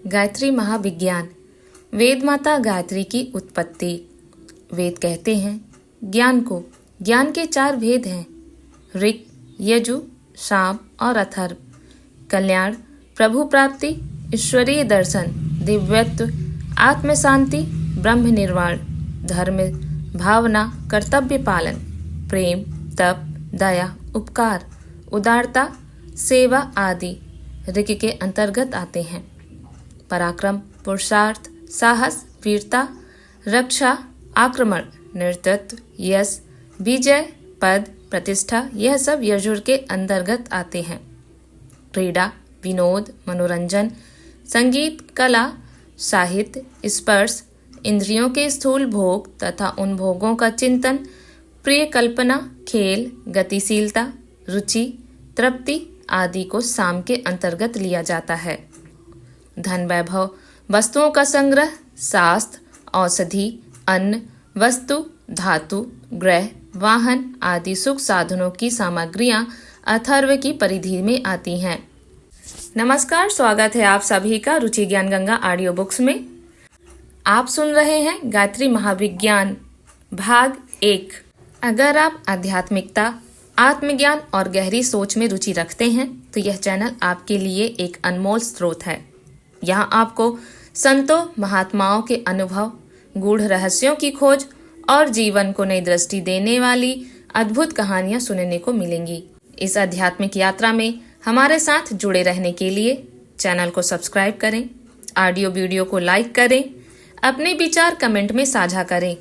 गायत्री महाविज्ञान। वेद माता गायत्री की उत्पत्ति। वेद कहते हैं ज्ञान को। ज्ञान के 4 भेद हैं, ऋक्, यजु, साम और अथर्व। कल्याण, प्रभु प्राप्ति, ईश्वरीय दर्शन, दिव्यत्व, आत्म शांति, ब्रह्म निर्वाण, धर्म, भावना, कर्तव्य पालन, प्रेम, तप, दया, उपकार, उदारता, सेवा आदि ऋक् के अंतर्गत आते हैं। पराक्रम, पुरुषार्थ, साहस, वीरता, रक्षा, आक्रमण, नेतृत्व, यश, विजय, पद, प्रतिष्ठा, यह सब यजुर के अंतर्गत आते हैं। क्रीड़ा, विनोद, मनोरंजन, संगीत, कला, साहित्य, स्पर्श, इंद्रियों के स्थूल भोग तथा उन भोगों का चिंतन, प्रिय कल्पना, खेल, गतिशीलता, रुचि, तृप्ति आदि को साम के अंतर्गत लिया जाता है। धन, वैभव, वस्तुओं का संग्रह, शास्त्र, औषधि, अन्न, वस्तु, धातु, ग्रह, वाहन आदि सुख साधनों की सामग्रियां अथर्व की परिधि में आती हैं। नमस्कार, स्वागत है आप सभी का रुचि ज्ञान गंगा ऑडियो बुक्स में। आप सुन रहे हैं गायत्री महाविज्ञान भाग 1। अगर आप आध्यात्मिकता, आत्मज्ञान और गहरी सोच में रुचि रखते हैं तो यह चैनल आपके लिए एक अनमोल स्रोत है। यहाँ आपको संतों, महात्माओं के अनुभव, गूढ़ रहस्यों की खोज और जीवन को नई दृष्टि देने वाली अद्भुत कहानियां सुनने को मिलेंगी। इस आध्यात्मिक यात्रा में हमारे साथ जुड़े रहने के लिए चैनल को सब्सक्राइब करें, ऑडियो वीडियो को लाइक करें, अपने विचार कमेंट में साझा करें।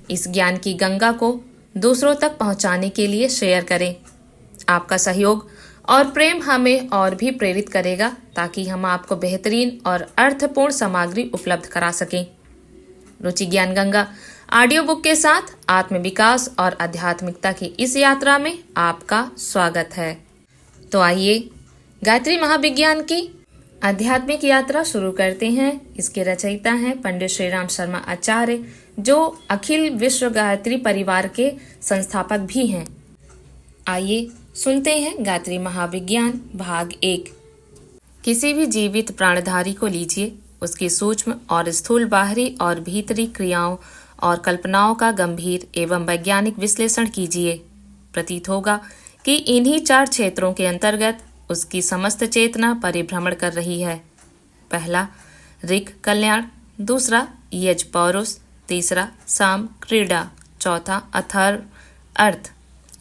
इस ज्ञान की गंगा को दूसरों तक पहुंचाने के लिए शेयर करें। आपका सहयोग और प्रेम हमें और भी प्रेरित करेगा ताकि हम आपको बेहतरीन और अर्थपूर्ण सामग्री उपलब्ध करा सकें। रुचि ज्ञान गंगा ऑडियो बुक के साथ आत्मविकास और आध्यात्मिकता की इस यात्रा में आपका स्वागत है। तो आइए गायत्री महाविज्ञान की आध्यात्मिक यात्रा शुरू करते हैं। इसके रचयिता हैं पंडित श्रीराम शर्मा आचार्य, जो अखिल विश्व गायत्री परिवार के संस्थापक भी हैं। आइए सुनते हैं गायत्री महाविज्ञान भाग 1। किसी भी जीवित प्राणधारी को लीजिए, उसकी सूक्ष्म और स्थूल बाहरी और भीतरी क्रियाओं और कल्पनाओं का गंभीर एवं वैज्ञानिक विश्लेषण कीजिए। प्रतीत होगा कि इन्हीं 4 क्षेत्रों के अंतर्गत उसकी समस्त चेतना परिभ्रमण कर रही है। पहला ऋक् कल्याण, दूसरा यज पौरुष, तीसरा साम क्रीड़ा, चौथा अथर्व अर्थ।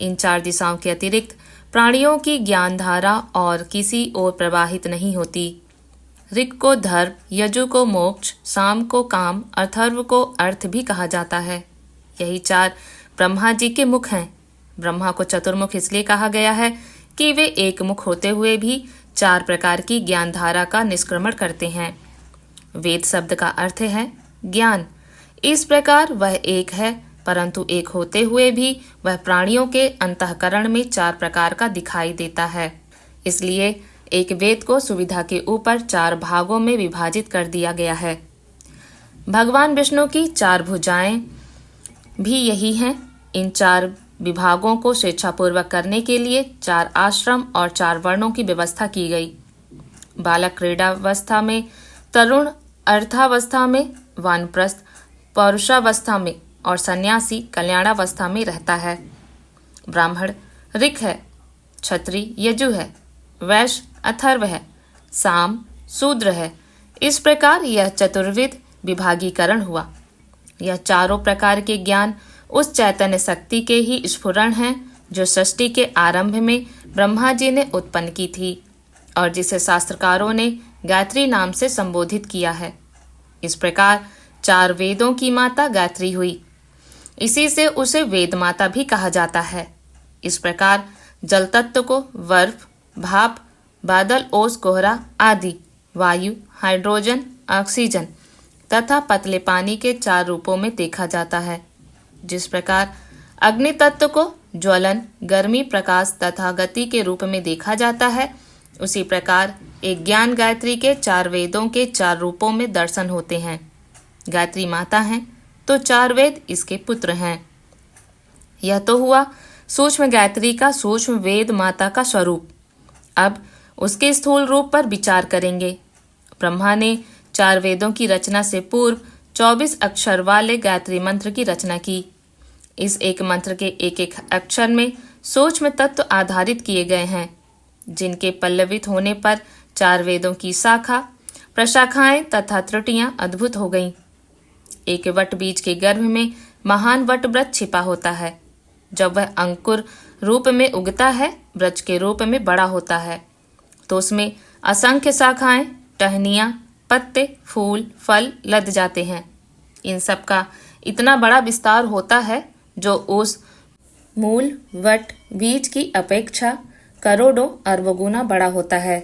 इन 4 दिशाओं के अतिरिक्त प्राणियों की ज्ञान धारा और किसी ओर प्रवाहित नहीं होती। ऋक् को धर्म, यजु को मोक्ष, साम को काम, अथर्व को अर्थ भी कहा जाता है। यही 4 ब्रह्मा जी के मुख हैं। ब्रह्मा को चतुर्मुख इसलिए कहा गया है कि वे एक मुख होते हुए भी 4 प्रकार की ज्ञान धारा का निष्क्रमण करते हैं। वेद शब्द का अर्थ है ज्ञान। इस प्रकार वह एक है, परंतु एक होते हुए भी वह प्राणियों के अंतःकरण में 4 प्रकार का दिखाई देता है। इसलिए एक वेद को सुविधा के ऊपर 4 भागों में विभाजित कर दिया गया है। भगवान विष्णु की 4 भुजाएं भी यही हैं। इन 4 विभागों को स्वेच्छापूर्वक करने के लिए 4 आश्रम और 4 वर्णों की व्यवस्था की गई। बालक क्रीडावस्था में, तरुण अर्थावस्था में, वानप्रस्थ पौरुषावस्था में और सन्यासी कल्याणावस्था में रहता है। ब्राह्मण ऋक् है, क्षत्रिय यजु है, वैश्य अथर्व है, साम शूद्र है। इस प्रकार यह चतुर्विध विभागीकरण हुआ। यह 4 प्रकार के ज्ञान उस चैतन्य शक्ति के ही स्फुरण हैं जो सृष्टि के आरंभ में ब्रह्मा जी ने उत्पन्न की थी और जिसे शास्त्रकारों ने गायत्री नाम से संबोधित किया है। इस प्रकार 4 वेदों की माता गायत्री हुई। इसी से उसे वेद माता भी कहा जाता है। इस प्रकार जल तत्व को बर्फ, भाप, बादल, ओस, कोहरा आदि, वायु, हाइड्रोजन, ऑक्सीजन तथा पतले पानी के 4 रूपों में देखा जाता है। जिस प्रकार अग्नि तत्व को ज्वलन, गर्मी, प्रकाश तथा गति के रूप में देखा जाता है, उसी प्रकार एक ज्ञान गायत्री के 4 वेदों के 4 रूपों में दर्शन होते हैं। गायत्री माता हैं तो 4 वेद इसके पुत्र हैं। यह तो हुआ सूक्ष्म गायत्री का सूक्ष्म वेद माता का स्वरूप। अब उसके स्थूल रूप पर विचार करेंगे। ब्रह्मा ने 4 वेदों की रचना से पूर्व 24 अक्षर वाले गायत्री मंत्र की रचना की। इस एक मंत्र के एक एक अक्षर में सूक्ष्म तत्व आधारित किए गए हैं, जिनके पल्लवित होने पर 4 वेदों की शाखा प्रशाखाएं तथा त्रुटियां अद्भुत हो गईं। एक वट बीज के गर्भ में महान वट वृक्ष छिपा होता है। जब वह अंकुर रूप में उगता है, वृक्ष के रूप में बड़ा होता है, तो उसमें असंख्य शाखाएं, टहनियां, पत्ते, फूल, फल लद जाते हैं। इन सब का इतना बड़ा विस्तार होता है जो उस मूल वट बीज की अपेक्षा करोड़ों अरबों गुना बड़ा होता है।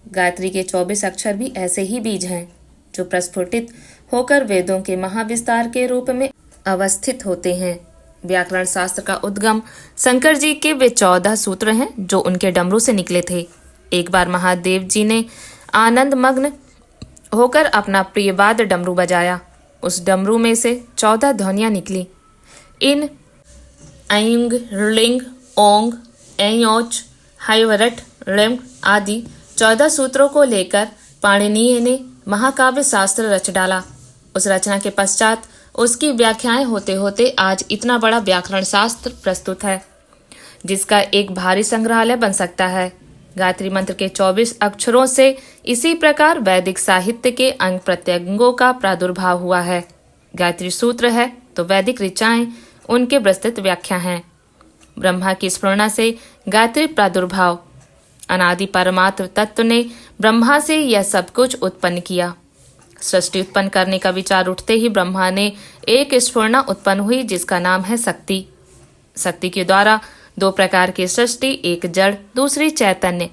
गायत्री के 24 अक्षर भी ऐसे ही बीज हैं जो प्रस्फुटित होकर वेदों के महाविस्तार के रूप में अवस्थित होते हैं। व्याकरण शास्त्र का उद्गम शंकर जी के वे 14 सूत्र हैं जो उनके डमरू से निकले थे। एक बार महादेव जी ने आनंद मग्न होकर अपना प्रिय वाद डमरू बजाया। उस डमरू में से 14 ध्वनियां निकली। इन ऐंग, ऋलिंग, ओंग, ऐंयोच, हैवरट, ऋम आदि 14 सूत्रों को लेकर पाणिनीय ने महाकाव्य शास्त्र रच डाला। उस रचना के पश्चात उसकी व्याख्याएं होते होते आज इतना बड़ा व्याकरण शास्त्र प्रस्तुत है, जिसका एक भारी संग्रहालय बन सकता है। गायत्री मंत्र के 24 अक्षरों से इसी प्रकार वैदिक साहित्य के अंग प्रत्यंगों का प्रादुर्भाव हुआ है। गायत्री सूत्र है तो वैदिक ऋचाएं उनके विस्तृत व्याख्या हैं। ब्रह्मा की स्फुरणा से गायत्री प्रादुर्भाव। अनादि परमात्म तत्व ने ब्रह्मा से यह सब कुछ उत्पन्न किया। सृष्टि उत्पन्न करने का विचार उठते ही ब्रह्मा ने एक स्फुरणा उत्पन्न हुई जिसका नाम है शक्ति। शक्ति के द्वारा 2 प्रकार की सृष्टि, एक जड़, दूसरी चैतन्य।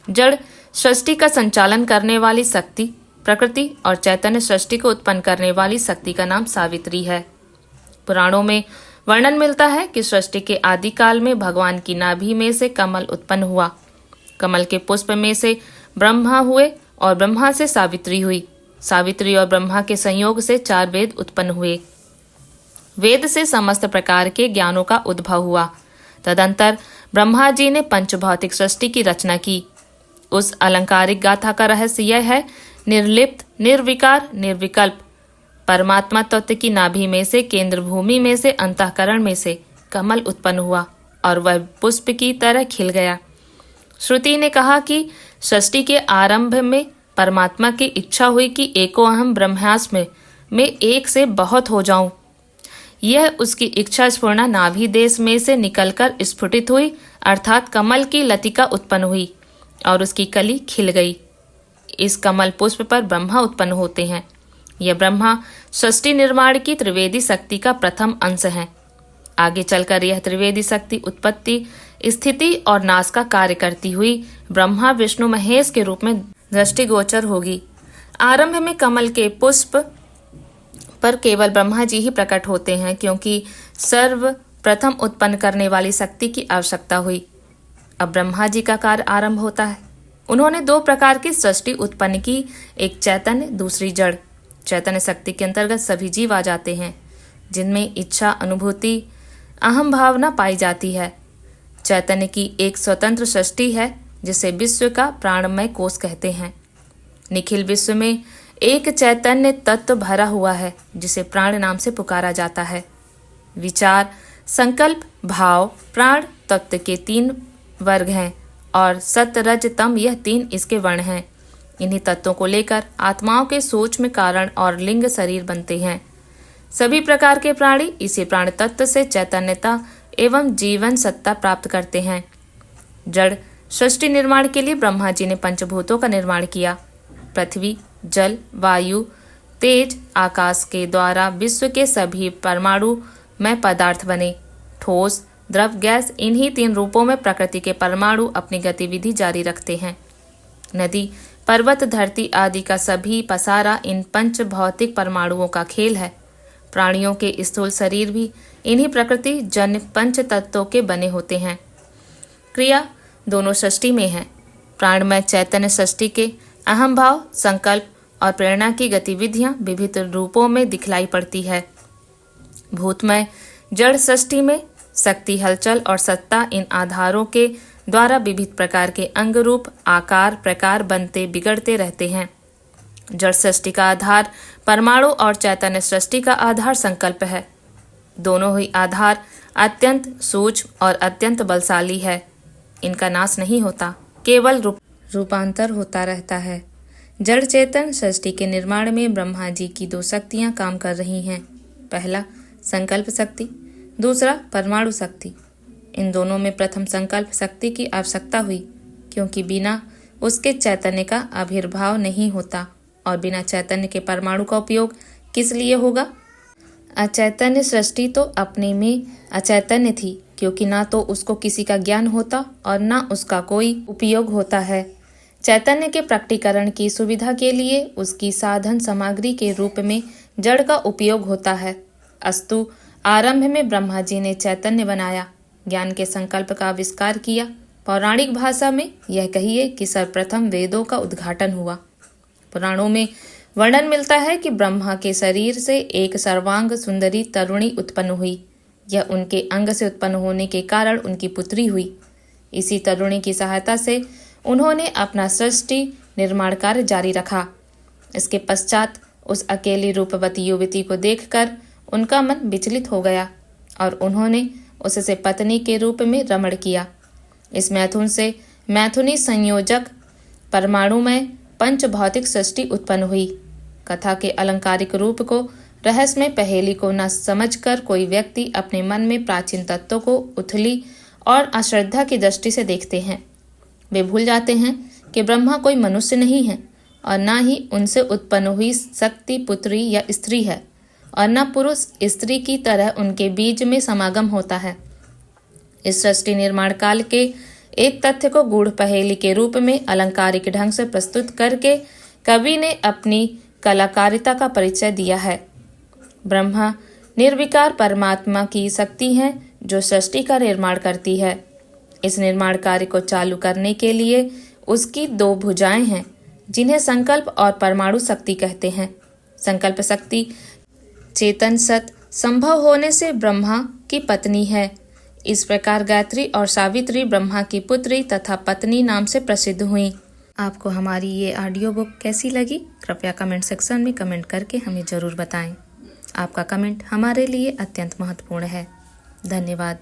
जड़ सृष्टि का संचालन करने वाली शक्ति प्रकृति और चैतन्य सृष्टि को उत्पन्न करने वाली शक्ति का नाम सावित्री है। पुराणों में वर्णन मिलता है कि सृष्टि के आदि काल में भगवान की नाभि में से कमल उत्पन्न हुआ। कमल के पुष्प में से ब्रह्मा हुए और ब्रह्मा से सावित्री हुई। सावित्री और ब्रह्मा के संयोग से 4 वेद उत्पन्न हुए। वेद से समस्त प्रकार के ज्ञानों का उद्भव हुआ। तदंतर ब्रह्मा जी ने पंचभौतिक सृष्टि की रचना की। उस अलंकारिक गाथा का रहस्य यह है, निर्लिप्त, निर्विकार, निर्विकल्प परमात्मा तत्व की नाभि में से, केंद्र भूमि में से, अंतःकरण में से कमल उत्पन्न हुआ और वह पुष्प की तरह खिल गया। श्रुति ने कहा कि सृष्टि के आरंभ में परमात्मा की इच्छा हुई कि एको अहम ब्रह्मास्मि में एक से बहुत हो जाऊं। यह उसकी इच्छा स्फुरणा नाभि देश में से निकलकर स्फुटित हुई, अर्थात कमल की लतिका उत्पन्न हुई और उसकी कली खिल गई। इस कमल पुष्प पर ब्रह्मा उत्पन्न होते हैं। यह ब्रह्मा सृष्टि निर्माण की त्रिवेदी शक्ति का प्रथम अंश है। आगे चलकर यह त्रिवेदी शक्ति उत्पत्ति, स्थिति और नाश का कार्य करती हुई ब्रह्मा विष्णु महेश के रूप में दृष्टिगोचर होगी। आरंभ में कमल के पुष्प पर केवल ब्रह्मा जी ही प्रकट होते हैं, क्योंकि सर्व प्रथम उत्पन्न करने वाली शक्ति की आवश्यकता हुई। अब ब्रह्मा जी का कार्य आरंभ होता है। उन्होंने 2 प्रकार की सृष्टि उत्पन्न की, एक चैतन्य, दूसरी जड़। चैतन्य शक्ति के अंतर्गत सभी जीव आ जाते हैं, जिनमें इच्छा, अनुभूति, अहम भावना पाई जाती है। चैतन्य की एक स्वतंत्र सृष्टि है जिसे विश्व का प्राणमय कोश कहते हैं। निखिल विश्व में एक चैतन्य तत्व भरा हुआ है जिसे प्राण नाम से पुकारा जाता है। विचार, संकल्प, भाव, प्राण तत्व के 3 वर्ग हैं और सत, रज, तम यह 3 इसके वर्ण हैं। इन्हीं तत्वों को लेकर आत्माओं के सूक्ष्म कारण और लिंग शरीर बनते हैं। सभी प्रकार के प्राणी इसी प्राण तत्व से चैतन्यता एवं जीवन सत्ता प्राप्त करते हैं। जड़ सृष्टि निर्माण के लिए ब्रह्मा जी ने पंचभूतों का निर्माण किया। पृथ्वी, जल, वायु, तेज, आकाश के द्वारा विश्व के सभी परमाणु में पदार्थ बने। ठोस, द्रव, गैस, इन्हीं 3 रूपों में प्रकृति के परमाणु अपनी गतिविधि जारी रखते हैं। नदी, पर्वत, धरती आदि का सभी पसारा इन पंच भौतिक परमाणुओं का खेल है। प्राणियों के स्थूल शरीर भी इन्हीं प्रकृति जन्य पंच तत्वों के बने होते हैं। क्रिया दोनों सृष्टि में है। प्राणमय चैतन्य सृष्टि के अहम भाव, संकल्प और प्रेरणा की गतिविधियां विभिन्न रूपों में दिखलाई पड़ती है। भूतमय जड़ सृष्टि में शक्ति, हलचल और सत्ता इन आधारों के द्वारा विविध प्रकार के अंग रूप, आकार, प्रकार बनते बिगड़ते रहते हैं। जड़ सृष्टि का आधार परमाणु और चैतन्य सृष्टि का आधार संकल्प है। दोनों ही आधार अत्यंत सूक्ष्म और अत्यंत बलशाली है। इनका नाश नहीं होता, केवल रूपांतर होता रहता है। जड़ चेतन सृष्टि के निर्माण में ब्रह्मा जी की दो शक्तियां काम कर रही हैं। पहला संकल्प शक्ति, दूसरा परमाणु शक्ति। इन दोनों में प्रथम संकल्प शक्ति की आवश्यकता हुई, क्योंकि बिना उसके चैतन्य का आविर्भाव नहीं होता और बिना चैतन्य के परमाणु का उपयोग किस लिए होगा। अचैतन्य सृष्टि तो अपने में अचैतन्य थी, क्योंकि ना तो उसको किसी का ज्ञान होता और ना उसका कोई उपयोग होता है। चैतन्य के प्रकटीकरण की सुविधा के लिए उसकी साधन सामग्री के रूप में जड़ का उपयोग होता है। अस्तु आरंभ में ब्रह्मा जी ने चैतन्य बनाया, ज्ञान के संकल्प का आविष्कार किया। पौराणिक भाषा में यह कहिए कि सर्वप्रथम वेदों का उद्घाटन हुआ। पुराणों में वर्णन मिलता है कि ब्रह्मा के शरीर से एक सर्वांग सुंदरी तरुणी उत्पन्न हुई। यह उनके अंग से उत्पन्न होने के कारण उनकी पुत्री हुई। इसी तरुणी की सहायता से उन्होंने अपना सृष्टि निर्माण कार्य जारी रखा। इसके पश्चात उस अकेली रूपवती युवती को देखकर उनका मन विचलित हो गया और उन्होंने उससे पत्नी के रूप में रमण किया। इस मैथुन से मैथुनी संयोजक परमाणुमय पंच भौतिक सृष्टि उत्पन्न हुई। कथा के अलंकारिक रूप को, रहस्यमय पहेली को न समझकर कोई व्यक्ति अपने मन में प्राचीन तत्वों को उथली और अश्रद्धा की दृष्टि से देखते हैं। वे भूल जाते हैं कि ब्रह्मा कोई मनुष्य नहीं है और न ही उनसे उत्पन्न हुई शक्ति पुत्री या स्त्री है और न पुरुष स्त्री की तरह उनके बीज में समागम होता है। इस सृष्टि निर्माण काल के एक तथ्य को गूढ़ पहेली के रूप में अलंकारिक ढंग से प्रस्तुत करके कवि ने अपनी कलाकारिता का परिचय दिया है। ब्रह्मा निर्विकार परमात्मा की शक्ति है जो सृष्टि का निर्माण करती है। इस निर्माण कार्य को चालू करने के लिए उसकी दो भुजाएं हैं, जिन्हें संकल्प और परमाणु शक्ति कहते हैं। संकल्प शक्ति चेतन सत संभव होने से ब्रह्मा की पत्नी है। इस प्रकार गायत्री और सावित्री ब्रह्मा की पुत्री तथा पत्नी नाम से प्रसिद्ध हुई। आपको हमारी ये ऑडियो बुक कैसी लगी, कृपया कमेंट सेक्शन में कमेंट करके हमें ज़रूर बताएं। आपका कमेंट हमारे लिए अत्यंत महत्वपूर्ण है। धन्यवाद।